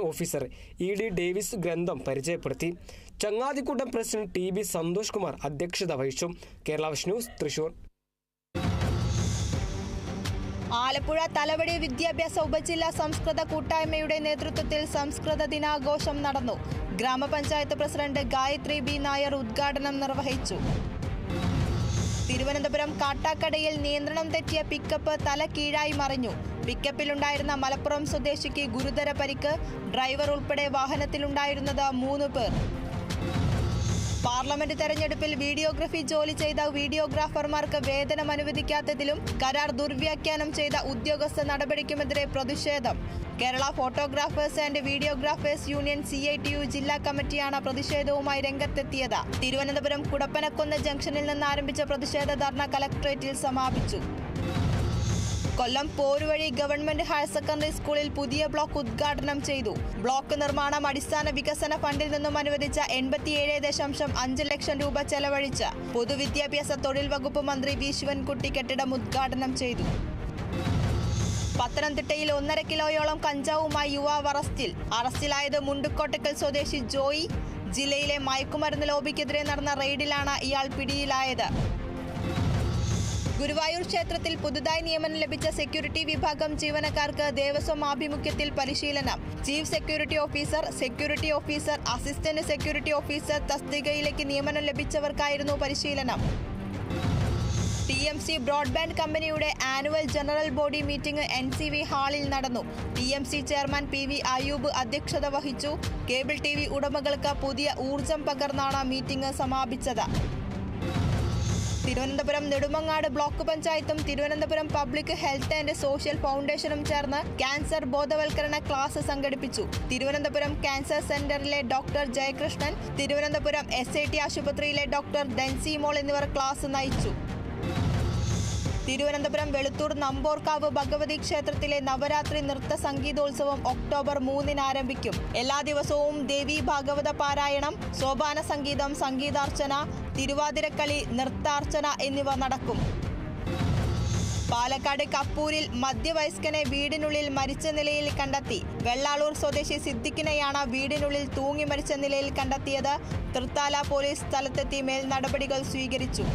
Officer ED Davis ഗ്രന്ഥം പരിചയപ്പെടുത്തി. ചങ്ങാതിക്കൂട്ടം പ്രസിഡന്റ് TB സന്തോഷ് കുമാർ അധ്യക്ഷത വഹിച്ചു. Kerala Vision News, Thrissur. ആലപ്പുഴ തലവടി വിദ്യാഭ്യാസ ഉപജില്ലാ സംസ്കൃത കൂട്ടായ്മയുടെ നേതൃത്വത്തിൽ സംസ്കൃത ദിനാഘോഷം നടന്നു. ഗ്രാമപഞ്ചായത്ത് പ്രസിഡന്റ് ഗായത്രി B നായർ ഉദ്ഘാടനം നിർവഹിച്ചു. തിരുവനന്തപുരം കാട്ടാക്കടയിൽ നിയന്ത്രണം തെറ്റിയ പിക്കപ്പ് തല കീഴായി മറിഞ്ഞു. പിക്കപ്പിലുണ്ടായിരുന്ന മലപ്പുറം സ്വദേശിക്ക് ഗുരുതര പരിക്ക്. ഡ്രൈവർ ഉൾപ്പെടെ വാഹനത്തിലുണ്ടായിരുന്നത് 3 പേർ. പാർലമെന്റ് തെരഞ്ഞെടുപ്പിൽ വീഡിയോഗ്രഫി ജോലി ചെയ്ത വീഡിയോഗ്രാഫർമാർക്ക് വേതനം അനുവദിക്കാത്തതിലും കരാർ ദുർവ്യാഖ്യാനം ചെയ്ത ഉദ്യോഗസ്ഥ നടപടിക്കുമെതിരെ പ്രതിഷേധം. Kerala photographers and videographers union CITU ജില്ലാ കമ്മിറ്റിയാണ് പ്രതിഷേധവുമായി രംഗത്തെത്തിയത്. തിരുവനന്തപുരം കുടപ്പനക്കുന്ന് ജംഗ്ഷനിൽ നിന്ന് ആരംഭിച്ച പ്രതിഷേധ ധർണ കലക്ട്രേറ്റിൽ സമാപിച്ചു. കൊല്ലം പോരുവഴി ഗവൺമെന്റ് ഹയർ സെക്കൻഡറി സ്കൂളിൽ പുതിയ ബ്ലോക്ക് ഉദ്ഘാടനം ചെയ്തു. ബ്ലോക്ക് നിർമ്മാണം അടിസ്ഥാന വികസന ഫണ്ടിൽ നിന്നും അനുവദിച്ച 87.5 ലക്ഷം രൂപ ചെലവഴിച്ച് പൊതുവിദ്യാഭ്യാസ തൊഴിൽ വകുപ്പ് മന്ത്രി V ശിവൻകുട്ടി കെട്ടിടം ഉദ്ഘാടനം ചെയ്തു. പത്തനംതിട്ടയിൽ 1.5 കിലോയോളം കഞ്ചാവുമായി യുവാവ് അറസ്റ്റിലായത് മുണ്ടുക്കോട്ടക്കൽ സ്വദേശി ജോയി. ജില്ലയിലെ മയക്കുമരുന്ന് ലോബിക്കെതിരെ നടന്ന റെയ്ഡിലാണ് ഇയാൾ പിടിയിലായത്. ഗുരുവായൂർ ക്ഷേത്രത്തിൽ പുതുതായി നിയമനം ലഭിച്ച സെക്യൂരിറ്റി വിഭാഗം ജീവനക്കാർക്ക് ദേവസ്വം ആഭിമുഖ്യത്തിൽ പരിശീലനം. Chief security officer, assistant security officer തസ്തികയിലേക്ക് നിയമനം ലഭിച്ചവർക്കായിരുന്നു പരിശീലനം. TMC ബ്രോഡ്ബാൻഡ് കമ്പനിയുടെ annual general body meeting NCV ഹാളിൽ നടന്നു. TMC ചെയർമാൻ PV അയൂബ് അധ്യക്ഷത വഹിച്ചു. കേബിൾ TV ഉടമകൾക്ക് പുതിയ ഊർജം പകർന്നാണ് മീറ്റിംഗ് സമാപിച്ചത്. തിരുവനന്തപുരം നെടുമങ്ങാട് ബ്ലോക്ക് പഞ്ചായത്തും Thiruvananthapuram public health and social ഫൗണ്ടേഷനും ചേർന്ന് ക്യാൻസർ ബോധവൽക്കരണ ക്ലാസ് സംഘടിപ്പിച്ചു. തിരുവനന്തപുരം ക്യാൻസർ സെന്ററിലെ ഡോക്ടർ ജയകൃഷ്ണൻ, തിരുവനന്തപുരം SIT ആശുപത്രിയിലെ ഡോക്ടർ ഡെൻസി മോൾ എന്നിവർ ക്ലാസ് നയിച്ചു. തിരുവനന്തപുരം വെളുത്തൂർ നമ്പോർക്കാവ് ഭഗവതി ക്ഷേത്രത്തിലെ നവരാത്രി നൃത്ത സംഗീതോത്സവം ഒക്ടോബർ 3 ആരംഭിക്കും. എല്ലാ ദിവസവും ദേവി ഭാഗവത പാരായണം, സോപാന സംഗീതം, സംഗീതാർച്ചന, തിരുവാതിരക്കളി, നൃത്താർച്ചന എന്നിവ നടക്കും. പാലക്കാട് കപ്പൂരിൽ മധ്യവയസ്കനെ വീടിനുള്ളിൽ മരിച്ച നിലയിൽ കണ്ടെത്തി. വെള്ളാളൂർ സ്വദേശി സിദ്ദിഖിനെയാണ് വീടിനുള്ളിൽ തൂങ്ങി മരിച്ച നിലയിൽ കണ്ടെത്തിയത്. തൃത്താല പോലീസ് സ്ഥലത്തെത്തി മേൽ നടപടികൾ സ്വീകരിച്ചു.